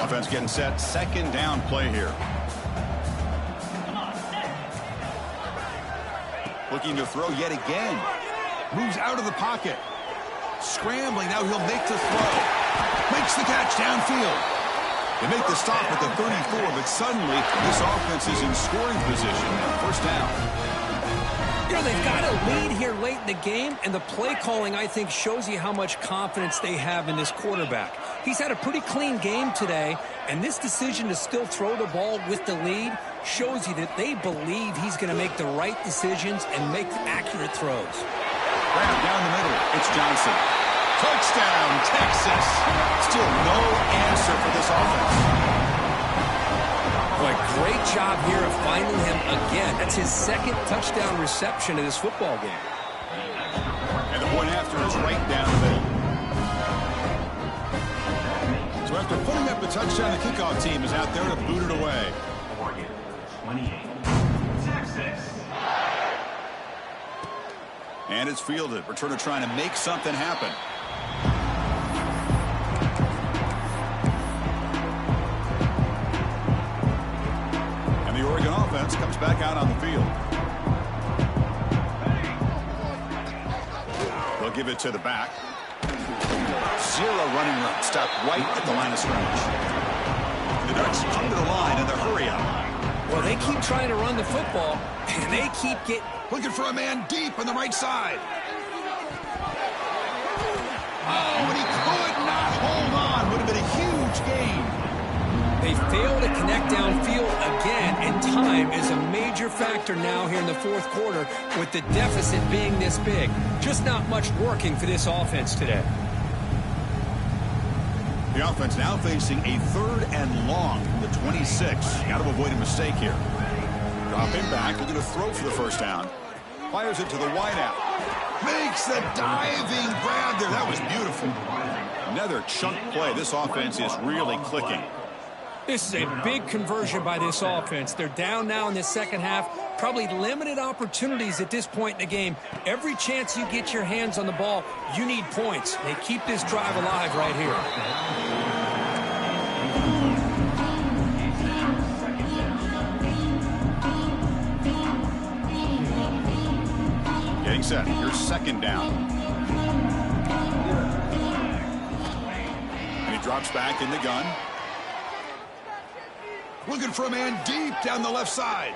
Offense getting set. 2nd down play here. Looking to throw yet again. Moves out of the pocket. Scrambling. Now he'll make the throw. Makes the catch downfield. They make the stop at the 34, but suddenly this offense is in scoring position. 1st down. You know, they've got a lead here late in the game, and the play calling, I think, shows you how much confidence they have in this quarterback. He's had a pretty clean game today, and this decision to still throw the ball with the lead shows you that they believe he's going to make the right decisions and make accurate throws. Grab down the middle. It's Johnson. Touchdown, Texas. Still no answer for this offense. Boy, great job here of finding him again. That's his 2nd touchdown reception of this football game. And the point after is right down the middle. So after putting up a touchdown, the kickoff team is out there to boot it away. Oregon, 28, Texas. And it's fielded. Returner trying to make something happen. The Oregon offense comes back out on the field. They'll give it to the back. 0 running room. Stopped right at the line of scrimmage. The Ducks come to the line in the hurry up. Well, they keep trying to run the football, and they keep getting... Looking for a man deep on the right side. Oh, but he could not hold on. Would have been a huge gain. They fail to connect downfield again, and time is a major factor now here in the 4th quarter with the deficit being this big. Just not much working for this offense today. The offense now facing a 3rd and long from the 26. Got to avoid a mistake here. Dropping back, looking to throw for the 1st down. Fires it to the wideout. Makes the diving grab there. That was beautiful. Another chunk play. This offense is really clicking. This is a big conversion by this offense. They're down now in the 2nd half. Probably limited opportunities at this point in the game. Every chance you get your hands on the ball, you need points. They keep this drive alive right here. Getting set. Here's 2nd down. And he drops back in the gun. Looking for a man deep down the left side.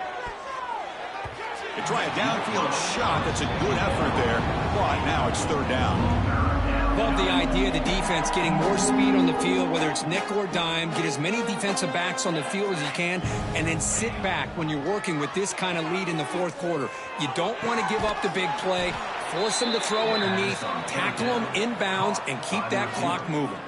They try a downfield shot. That's a good effort there. But now it's 3rd down. Love the idea of the defense getting more speed on the field, whether it's nickel or dime. Get as many defensive backs on the field as you can, and then sit back when you're working with this kind of lead in the 4th quarter. You don't want to give up the big play. Force them to throw underneath, tackle them inbounds, and keep that clock moving.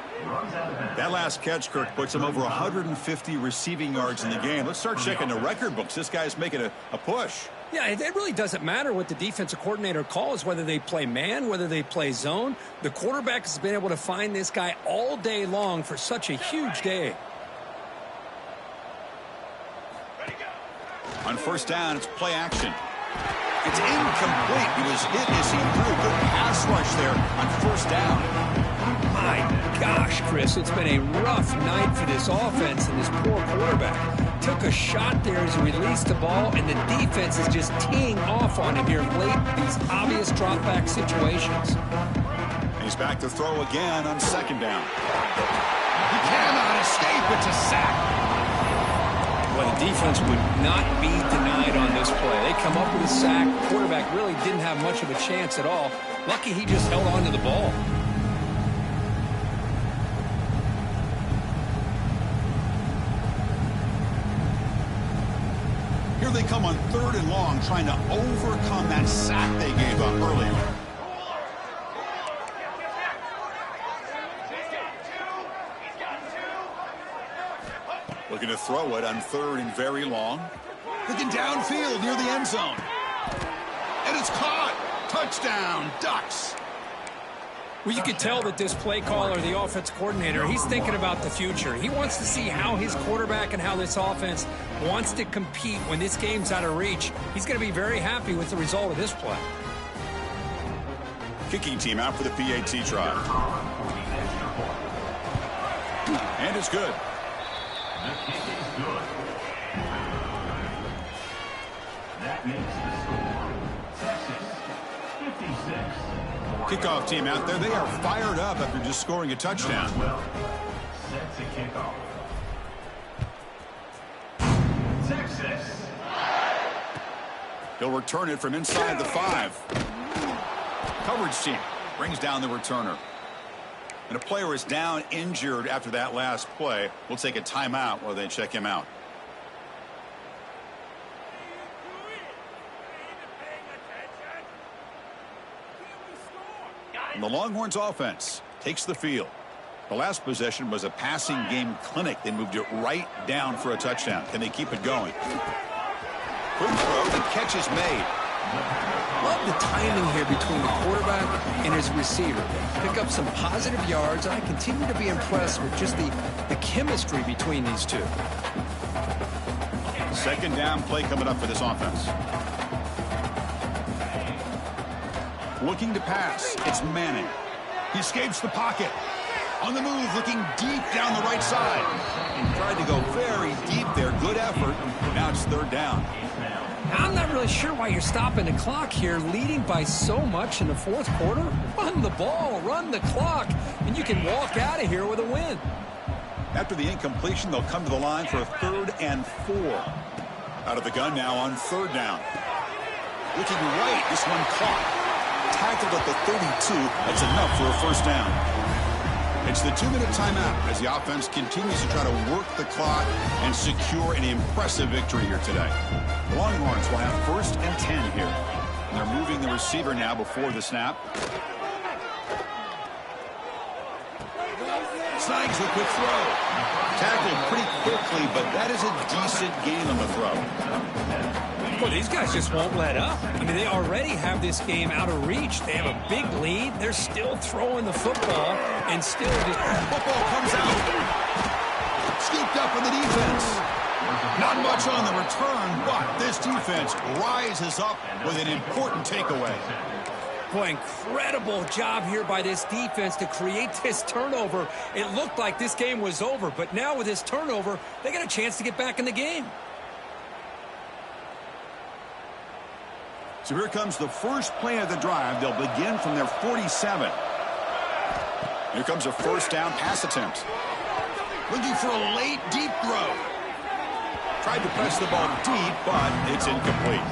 That last catch, Kirk, puts him over 150 receiving yards in the game. Let's start checking the record books. This guy's making a push. Yeah, it really doesn't matter what the defensive coordinator calls, whether they play man, whether they play zone. The quarterback has been able to find this guy all day long for such a huge day. On 1st down, it's play action. It's incomplete. He was hit as he threw. Good pass rush there on first down. My gosh, Chris, it's been a rough night for this offense and this poor quarterback. Took a shot there as he released the ball, and the defense is just teeing off on him here late in these obvious drop-back situations. He's back to throw again on second down. He cannot escape. It's a sack. Well, the defense would not be denied on this play. They come up with a sack. The quarterback really didn't have much of a chance at all. Lucky he just held on to the ball. Here they come on 3rd and long, trying to overcome that sack they gave up earlier. Looking to throw it on 3rd and very long. Looking downfield near the end zone. And it's caught. Touchdown, Ducks. Well, you could tell that this play caller, the offense coordinator, he's thinking about the future. He wants to see how his quarterback and how this offense wants to compete when this game's out of reach. He's going to be very happy with the result of this play. Kicking team out for the PAT try. And it's good. The kick is good. That makes the score Texas 56. Kickoff team out there. They are fired up after just scoring a touchdown. Sets a kickoff. Texas. He'll return it from inside the 5. Coverage team brings down the returner. And a player is down injured after that last play. We'll take a timeout while they check him out. And the Longhorns offense takes the field. The last possession was a passing game clinic. They moved it right down for a touchdown. Can they keep it going? Quick throw, the catch is made. Love the timing here between the quarterback and his receiver. Pick up some positive yards. I continue to be impressed with just the chemistry between these two. Second down play coming up for this offense. Looking to pass. It's Manning. He escapes the pocket. On the move, looking deep down the right side. And tried to go very deep there. Good effort. Now it's 3rd down. I'm not really sure why you're stopping the clock here, leading by so much in the 4th quarter. Run the ball, run the clock, and you can walk out of here with a win. After the incompletion, they'll come to the line for a 3rd and 4. Out of the gun now on 3rd down. Looking right, this one caught. Tackled at the 32. That's enough for a 1st down. It's the 2-minute timeout as the offense continues to try to work the clock and secure an impressive victory here today. The Longhorns will have 1st and 10 here. And they're moving the receiver now before the snap. Snags the quick throw. Tackled pretty quickly, but that is a decent gain on the throw. Well, these guys just won't let up. I mean, they already have this game out of reach. They have a big lead. They're still throwing the football and still just... Football comes out. Scooped up in the defense. Not much on the return, but this defense rises up with an important takeaway. Boy, incredible job here by this defense to create this turnover. It looked like this game was over, but now with this turnover, they got a chance to get back in the game. So here comes the first play of the drive. They'll begin from their 47. Here comes a 1st down pass attempt. Looking for a late, deep throw. Tried to press the ball deep, but it's incomplete.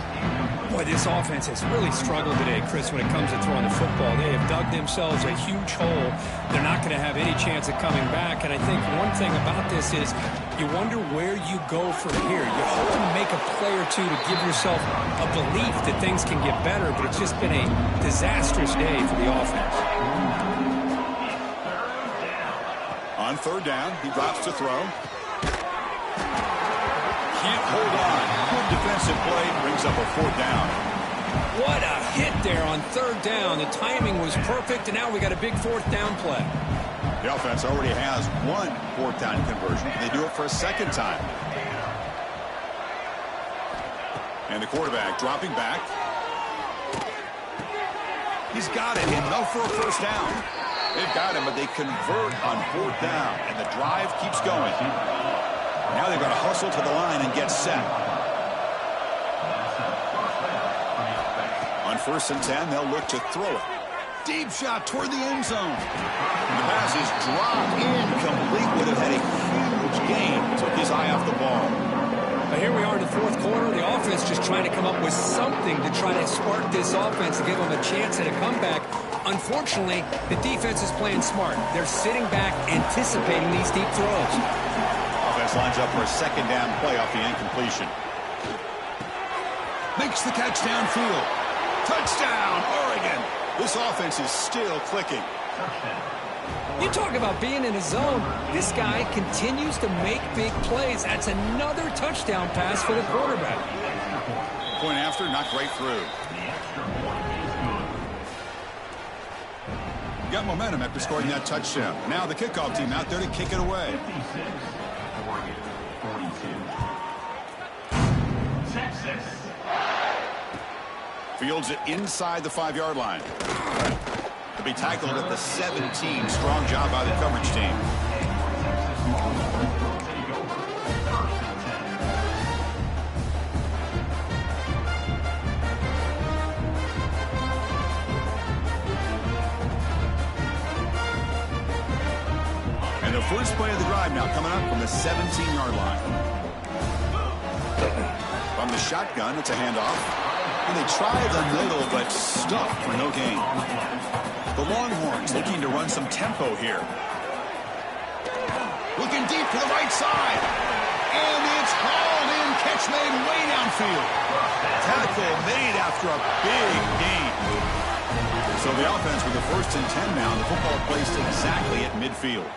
Boy, this offense has really struggled today, Chris, when it comes to throwing the football. They have dug themselves a huge hole. They're not going to have any chance of coming back. And I think one thing about this is you wonder where you go from here. You hope to make a play or two to give yourself a belief that things can get better, but it's just been a disastrous day for the offense. On 3rd down, he drops to throw. Can't hold on. Good defensive play, brings up a 4th down. What a hit there on 3rd down. The timing was perfect, and now we got a big 4th down play. The offense already has one 4th down conversion. They do it for a 2nd time. And the quarterback dropping back. He's got it, enough for a first down. They've got him, but they convert on 4th down, and the drive keeps going. Now they've got to hustle to the line and get set. On 1st and 10, they'll look to throw it. Deep shot toward the end zone. And the pass is dropped incomplete. Would have had a huge gain. Took his eye off the ball. Now here we are in the 4th quarter. The offense just trying to come up with something to try to spark this offense to give them a chance at a comeback. Unfortunately, the defense is playing smart. They're sitting back, anticipating these deep throws. Offense lines up for a 2nd down play off the incompletion. Makes the catch downfield. Touchdown, Oregon. This offense is still clicking. You talk about being in a zone. This guy continues to make big plays. That's another touchdown pass for the quarterback. Point after, knocked right through. Got momentum after scoring that touchdown. Now the kickoff team out there to kick it away. Fields it inside the 5-yard line. To be tackled at the 17. Strong job by the coverage team. And the first play of the drive now coming up from the 17-yard line. From the shotgun, it's a handoff. And they tried the middle, but stuck for no gain. The Longhorns looking to run some tempo here. Looking deep to the right side. And it's hauled in. Catch made way downfield. Tackle made after a big gain. So the offense with the 1st and 10 now. The football placed exactly at midfield.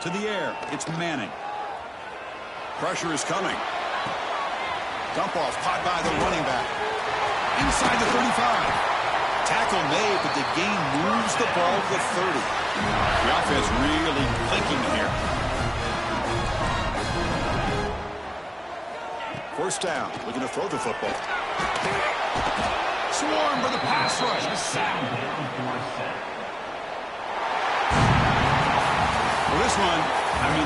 To the air. It's Manning. Pressure is coming. Dump off caught by the running back. Inside the 35. Tackle made, but the gain moves the ball to the 30. The offense really clicking here. 1st down, looking to throw the football. Swarm for the pass rush. Well, this one,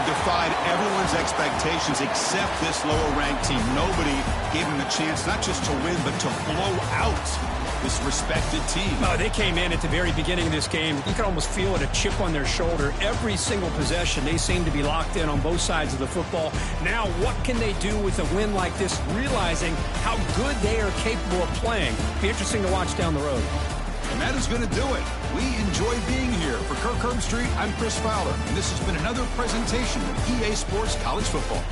defied everyone's expectations except this lower-ranked team. Nobody gave them a chance not just to win, but to blow out this respected team. Oh, they came in at the very beginning of this game. You could almost feel it, a chip on their shoulder. Every single possession, they seem to be locked in on both sides of the football. Now, what can they do with a win like this, realizing how good they are capable of playing? Be interesting to watch down the road. And that is going to do it. We enjoy being here. For Kirk Herbstreit, I'm Chris Fowler, and this has been another presentation of EA Sports College Football.